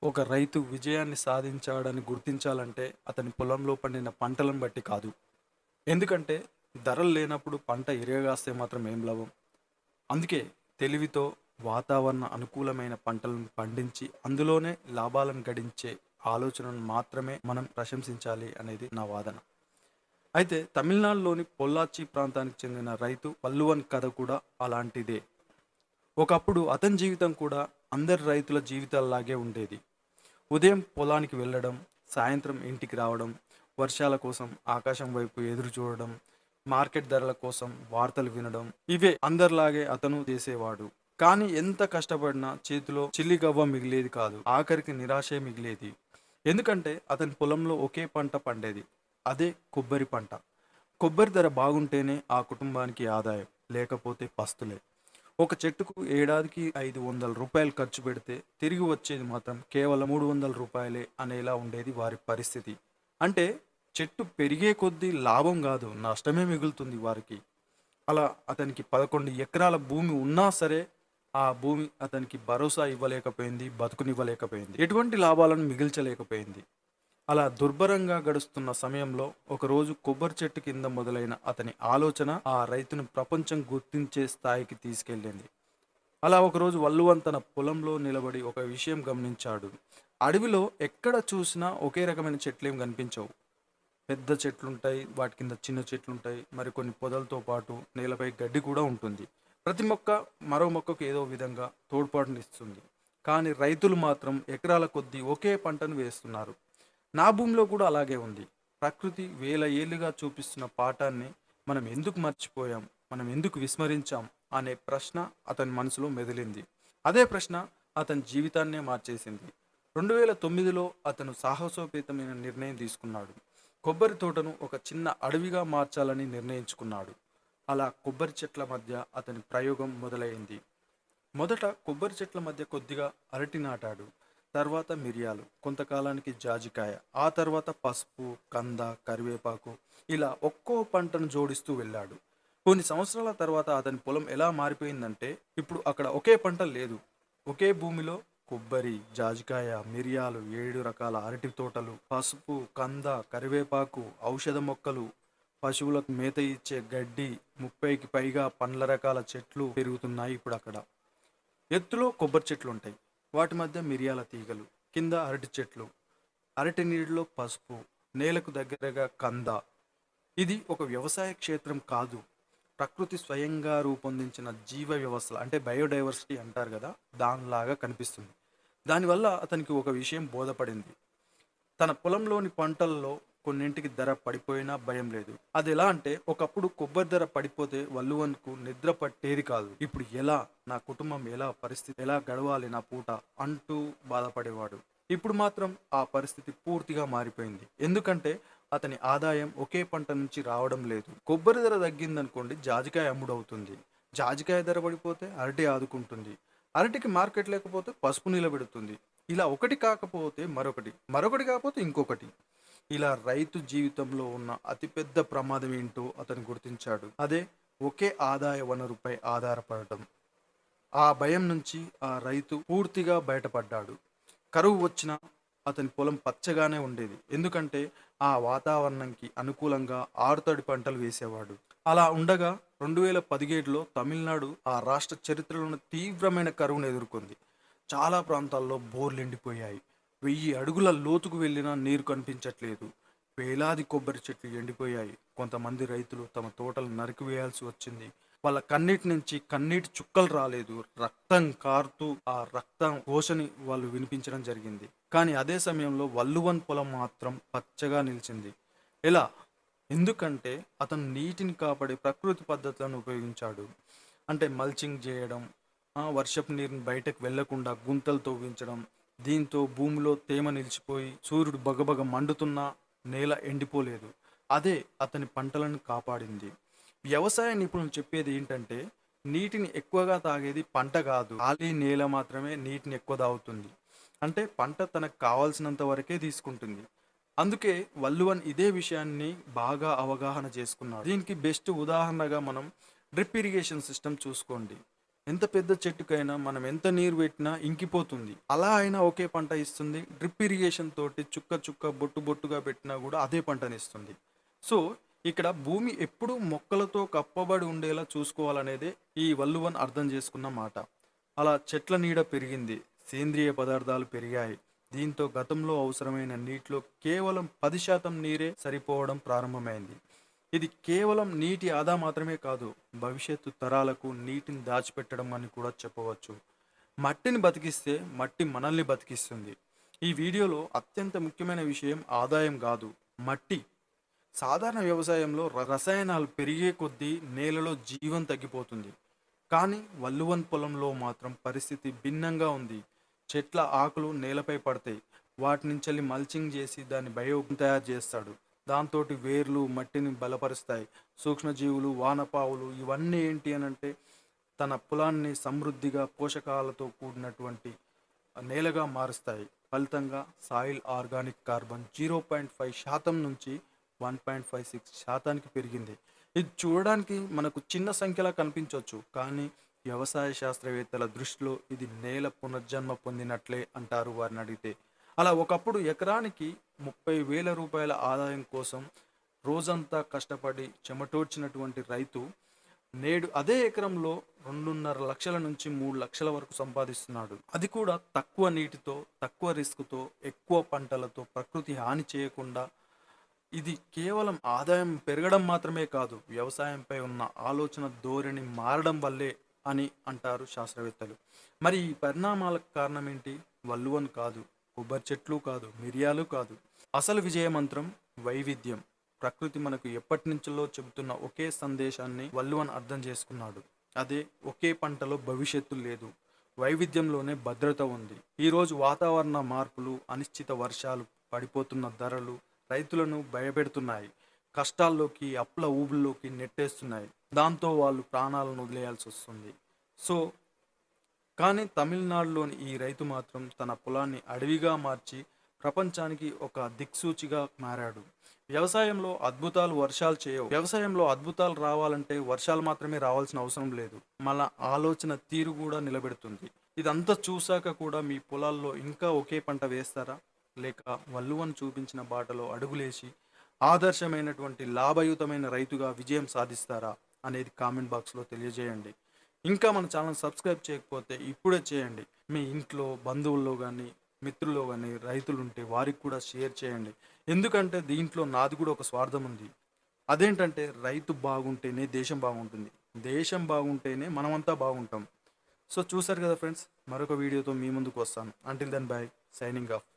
ఒక రైతు విజయాన్ని సాధించాడని గుర్తించాలంటే అతని పొలంలో పండిన పంటలను బట్టి కాదు. ఎందుకంటే ధరలు లేనప్పుడు పంట ఇరగగాస్తే మాత్రం ఏం లాభం? అందుకే తెలివితో వాతావరణ అనుకూలమైన పంటలను పండించి అందులోనే లాభాలను గడించే ఆలోచనను మాత్రమే మనం ప్రశంసించాలి అనేది నా వాదన. అయితే తమిళనాడులోని పొల్లాచి ప్రాంతానికి చెందిన రైతు పల్లువన్ కథ కూడా అలాంటిదే. ఒకప్పుడు అతని జీవితం కూడా అందరి రైతుల జీవితాల్లాగే ఉండేది. ఉదయం పొలానికి వెళ్ళడం, సాయంత్రం ఇంటికి రావడం, వర్షాల కోసం ఆకాశం వైపు ఎదురు చూడడం, మార్కెట్ ధరల కోసం వార్తలు వినడం, ఇవే అందరిలాగే అతను చేసేవాడు. కానీ ఎంత కష్టపడినా చేతిలో చిల్లిగవ్వ మిగిలేది కాదు. ఆఖరికి నిరాశే మిగిలేది. ఎందుకంటే అతని పొలంలో ఒకే పంట పండేది. అదే కొబ్బరి పంట. కొబ్బరి ధర బాగుంటేనే ఆ కుటుంబానికి ఆదాయం, లేకపోతే పస్తులే. ఒక చెట్టుకు ఏడాదికి రూ. 500 ఖర్చు పెడితే తిరిగి వచ్చేది మాత్రం కేవలం రూ. 300 అనేలా ఉండేది వారి పరిస్థితి. అంటే చెట్టు పెరిగే కొద్దీ లాభం కాదు, నష్టమే మిగులుతుంది వారికి. అలా అతనికి 11 ఎకరాల భూమి ఉన్నా సరే ఆ భూమి అతనికి భరోసా ఇవ్వలేకపోయింది, బతుకునివ్వలేకపోయింది. ఎటువంటి లాభాలను మిగిల్చలేకపోయింది. అలా దుర్భరంగా గడుస్తున్న సమయంలో ఒకరోజు కొబ్బరి చెట్టు కింద మొదలైన అతని ఆలోచన ఆ రైతును ప్రపంచం గుర్తించే స్థాయికి తీసుకెళ్ళింది. అలా ఒకరోజు వల్లువన్ తన పొలంలో నిలబడి ఒక విషయం గమనించాడు. అడవిలో ఎక్కడ చూసినా ఒకే రకమైన చెట్లేం కనిపించవు. పెద్ద చెట్లుంటాయి, వాటి కింద చిన్న చెట్లుంటాయి, మరి కొన్ని పొదలతో పాటు నేలపై గడ్డి కూడా ఉంటుంది. ప్రతి మొక్క మరో మొక్కకు ఏదో విధంగా తోడ్పాటునిస్తుంది. కానీ రైతులు మాత్రం ఎకరాల కొద్దీ ఒకే పంటను వేస్తున్నారు. నా భూమిలో కూడా అలాగే ఉంది. ప్రకృతి వేల ఏళ్లుగా చూపిస్తున్న పాఠాన్ని మనం ఎందుకు మర్చిపోయాం, మనం ఎందుకు విస్మరించాం అనే ప్రశ్న అతని మనసులో మెదిలింది. అదే ప్రశ్న అతని జీవితాన్నే మార్చేసింది. 2009లో అతను సాహసోపేతమైన నిర్ణయం తీసుకున్నాడు. కొబ్బరి తోటను ఒక చిన్న అడవిగా మార్చాలని నిర్ణయించుకున్నాడు. అలా కొబ్బరి చెట్ల మధ్య అతని ప్రయోగం మొదలైంది. మొదట కొబ్బరి చెట్ల మధ్య కొద్దిగా అరటి నాటాడు. తర్వాత మిరియాలు, కొంతకాలానికి జాజికాయ, ఆ తర్వాత పసుపు, కంద, కరివేపాకు, ఇలా ఒక్కో పంటను జోడిస్తూ వెళ్ళాడు. కొన్ని సంవత్సరాల తర్వాత అతని పొలం ఎలా మారిపోయిందంటే ఇప్పుడు అక్కడ ఒకే పంట లేదు. ఒకే భూమిలో కొబ్బరి, జాజికాయ, మిరియాలు, 7 రకాల అరటి తోటలు, పసుపు, కంద, కరివేపాకు, ఔషధ మొక్కలు, పశువులకు మేత ఇచ్చే గడ్డి, 30కి పైగా పండ్ల రకాల చెట్లు పెరుగుతున్నాయి ఇప్పుడు అక్కడ. ఎత్తులో కొబ్బరి చెట్లు ఉంటాయి, వాటి మధ్య మిరియాల తీగలు, కింద అరటి చెట్లు, అరటి నీటిలో పసుపు, నేలకు దగ్గరగా కంద. ఇది ఒక వ్యవసాయ క్షేత్రం కాదు, ప్రకృతి స్వయంగా రూపొందించిన జీవ వ్యవస్థ, అంటే బయోడైవర్సిటీ అంటారు కదా, దానిలాగా కనిపిస్తుంది. దానివల్ల అతనికి ఒక విషయం బోధపడింది. తన పొలంలోని పంటల్లో కొన్నింటికి ధర పడిపోయినా భయం లేదు. అది ఎలా అంటే, ఒకప్పుడు కొబ్బరి ధర పడిపోతే వల్లువన్కు నిద్ర పట్టేది కాదు. ఇప్పుడు ఎలా, నా కుటుంబం ఎలా, పరిస్థితి ఎలా గడవాలి నా పూట అంటూ బాధపడేవాడు. ఇప్పుడు మాత్రం ఆ పరిస్థితి పూర్తిగా మారిపోయింది. ఎందుకంటే అతని ఆదాయం ఒకే పంట నుంచి రావడం లేదు. కొబ్బరి ధర తగ్గిందనుకోండి, జాజికాయ అమ్ముడవుతుంది. జాజికాయ ధర పడిపోతే అరటి ఆదుకుంటుంది. అరటికి మార్కెట్ లేకపోతే పసుపు నిలబెడుతుంది. ఇలా ఒకటి కాకపోతే మరొకటి, మరొకటి కాకపోతే ఇంకొకటి. ఇలా రైతు జీవితంలో ఉన్న అతిపెద్ద ప్రమాదం ఏంటో అతను గుర్తించాడు. అదే ఒకే ఆదాయ వనరుపై ఆధారపడటం. ఆ భయం నుంచి ఆ రైతు పూర్తిగా బయటపడ్డాడు. కరువు వచ్చినా అతని పొలం పచ్చగానే ఉండేది. ఎందుకంటే ఆ వాతావరణంకి అనుకూలంగా ఆరుతడి పంటలు వేసేవాడు. అలా ఉండగా 2017లో తమిళనాడు ఆ రాష్ట్ర చరిత్రలోని తీవ్రమైన కరువును ఎదుర్కొంది. చాలా ప్రాంతాల్లో బోర్లు ఎండిపోయాయి. 1000 అడుగుల లోతుకు వెళ్ళినా నీరు కనిపించట్లేదు. వేలాది కొబ్బరి చెట్లు ఎండిపోయాయి. కొంతమంది రైతులు తమ తోటలు నరికివేయాల్సి వచ్చింది. వాళ్ళ కన్నీటి నుంచి కన్నీటి చుక్కలు రాలేదు, రక్తం కారుతూ ఆ రక్తం ఘోషని వాళ్ళు వినిపించడం జరిగింది. కానీ అదే సమయంలో వల్లువన్ పొలం మాత్రం పచ్చగా నిలిచింది. ఎలా? ఎందుకంటే అతను నీటిని కాపాడే ప్రకృతి పద్ధతులను ఉపయోగించాడు. అంటే మల్చింగ్ చేయడం, వర్షపు నీరుని బయటకు వెళ్లకుండా గుంతలు తవ్వించడం. దీంతో భూమిలో తేమ నిలిచిపోయి సూర్యుడు బగబగ మండుతున్నా నేల ఎండిపోలేదు. అదే అతని పంటలను కాపాడింది. వ్యవసాయ నిపుణులు చెప్పేది ఏంటంటే, నీటిని ఎక్కువగా తాగేది పంట కాదు, ఖాళీ నేల మాత్రమే నీటిని ఎక్కువ తాగుతుంది. అంటే పంట తనకు కావాల్సినంత వరకే తీసుకుంటుంది. అందుకే వల్లువన్ ఇదే విషయాన్ని బాగా అవగాహన చేసుకున్నాడు. దీనికి బెస్ట్ ఉదాహరణగా మనం డ్రిప్ ఇరిగేషన్ సిస్టమ్ చూసుకోండి. ఎంత పెద్ద చెట్టుకైనా మనం ఎంత నీరు పెట్టినా ఇంకిపోతుంది. అలా అయినా ఒకే పంట ఇస్తుంది. డ్రిప్ ఇరిగేషన్ తోటి చుక్క చుక్క, బొట్టు బొట్టుగా పెట్టినా కూడా అదే పంటనిస్తుంది. సో, ఇక్కడ భూమి ఎప్పుడూ మొక్కలతో కప్పబడి ఉండేలా చూసుకోవాలనేదే ఈ వల్లువన్ అర్థం చేసుకున్న మాట. అలా చెట్ల నీడ పెరిగింది. సేంద్రియ పదార్థాలు పెరిగాయి. దీంతో గతంలో అవసరమైన నీటిలో కేవలం 10% నీరే సరిపోవడం ప్రారంభమైంది. ఇది కేవలం నీటి ఆదా మాత్రమే కాదు, భవిష్యత్తు తరాలకు నీటిని దాచిపెట్టడం అని కూడా చెప్పవచ్చు. మట్టిని బతికిస్తే మట్టి మనల్ని బతికిస్తుంది. ఈ వీడియోలో అత్యంత ముఖ్యమైన విషయం ఆదాయం కాదు, మట్టి. సాధారణ వ్యవసాయంలో రసాయనాలు పెరిగే కొద్దీ నేలలో జీవం తగ్గిపోతుంది. కానీ వల్లువన్ పొలంలో మాత్రం పరిస్థితి భిన్నంగా ఉంది. చెట్ల ఆకులు నేలపై పడతాయి. వాటి నుంచి మల్చింగ్ చేసి దాన్ని బయో తయారు చేస్తాడు. దాంతోటి వేర్లు మట్టిని బలపరుస్తాయి. సూక్ష్మజీవులు, వానపావులు ఇవన్నీ ఏంటి అనంటే తన పొలాన్ని సమృద్ధిగా పోషకాలతో కూడినటువంటి నేలగా మారుస్తాయి. ఫలితంగా సాయిల్ ఆర్గానిక్ కార్బన్ 0.5% నుంచి 1.56% పెరిగింది. ఇది చూడడానికి మనకు చిన్న సంఖ్యలా కనిపించవచ్చు, కానీ వ్యవసాయ శాస్త్రవేత్తల దృష్టిలో ఇది నేల పునర్జన్మ పొందినట్లే అంటారు వారిని అడిగితే. అలా ఒకప్పుడు ఎకరానికి 30,000 రూపాయల ఆదాయం కోసం రోజంతా కష్టపడి చెమటోడ్చినటువంటి రైతు నేడు అదే ఎకరంలో 2.5 లక్షల నుంచి 3 లక్షల వరకు సంపాదిస్తున్నాడు. అది కూడా తక్కువ నీటితో, తక్కువ రిస్క్తో, ఎక్కువ పంటలతో, ప్రకృతి హాని చేయకుండా. ఇది కేవలం ఆదాయం పెరగడం మాత్రమే కాదు, వ్యవసాయంపై ఉన్న ఆలోచన ధోరణి మారడం వల్లే అని అంటారు శాస్త్రవేత్తలు. మరి ఈ పరిణామాలకు కారణం ఏంటి? వల్లువన్ కాదు, కొబ్బరి చెట్లు కాదు, మిరియాలు కాదు. అసలు విజయ మంత్రం వైవిధ్యం. ప్రకృతి మనకు ఎప్పటి నుంచో చెబుతున్న ఒకే సందేశాన్ని వల్లువన్ అర్థం చేసుకున్నాడు. అదే, ఒకే పంటలో భవిష్యత్తు లేదు, వైవిధ్యంలోనే భద్రత ఉంది. ఈరోజు వాతావరణ మార్పులు, అనిశ్చిత వర్షాలు, పడిపోతున్న ధరలు రైతులను భయపెడుతున్నాయి. కష్టాల్లోకి, అప్పుల ఊబుల్లోకి నెట్టేస్తున్నాయి. దాంతో వాళ్ళు ప్రాణాలను వదిలేయాల్సి వస్తుంది. సో కానీ తమిళనాడులోని ఈ రైతు మాత్రం తన పొలాన్ని అడవిగా మార్చి ప్రపంచానికి ఒక దిక్సూచిగా మారాడు. వ్యవసాయంలో అద్భుతాలు రావాలంటే వర్షాలు మాత్రమే రావాల్సిన అవసరం లేదు, మన ఆలోచన తీరు కూడా నిలబెడుతుంది. ఇదంతా చూశాక కూడా మీ పొలాల్లో ఇంకా ఒకే పంట వేస్తారా, లేక వల్లువన్ చూపించిన బాటలో అడుగులేసి ఆదర్శమైనటువంటి లాభయుతమైన రైతుగా విజయం సాధిస్తారా అనేది కామెంట్ బాక్స్లో తెలియజేయండి. ఇంకా మన ఛానల్ సబ్స్క్రైబ్ చేయకపోతే ఇప్పుడే చేయండి. మీ ఇంట్లో, బంధువుల్లో కానీ, మిత్రుల్లో కానీ రైతులు ఉంటే వారికి కూడా షేర్ చేయండి. ఎందుకంటే దీంట్లో నాది కూడా ఒక స్వార్థం ఉంది. అదేంటంటే రైతు బాగుంటేనే దేశం బాగుంటుంది, దేశం బాగుంటేనే మనమంతా బాగుంటాం. సో చూసారు కదా ఫ్రెండ్స్, మరొక వీడియోతో మీ ముందుకు వస్తాను. Until then bye, signing of.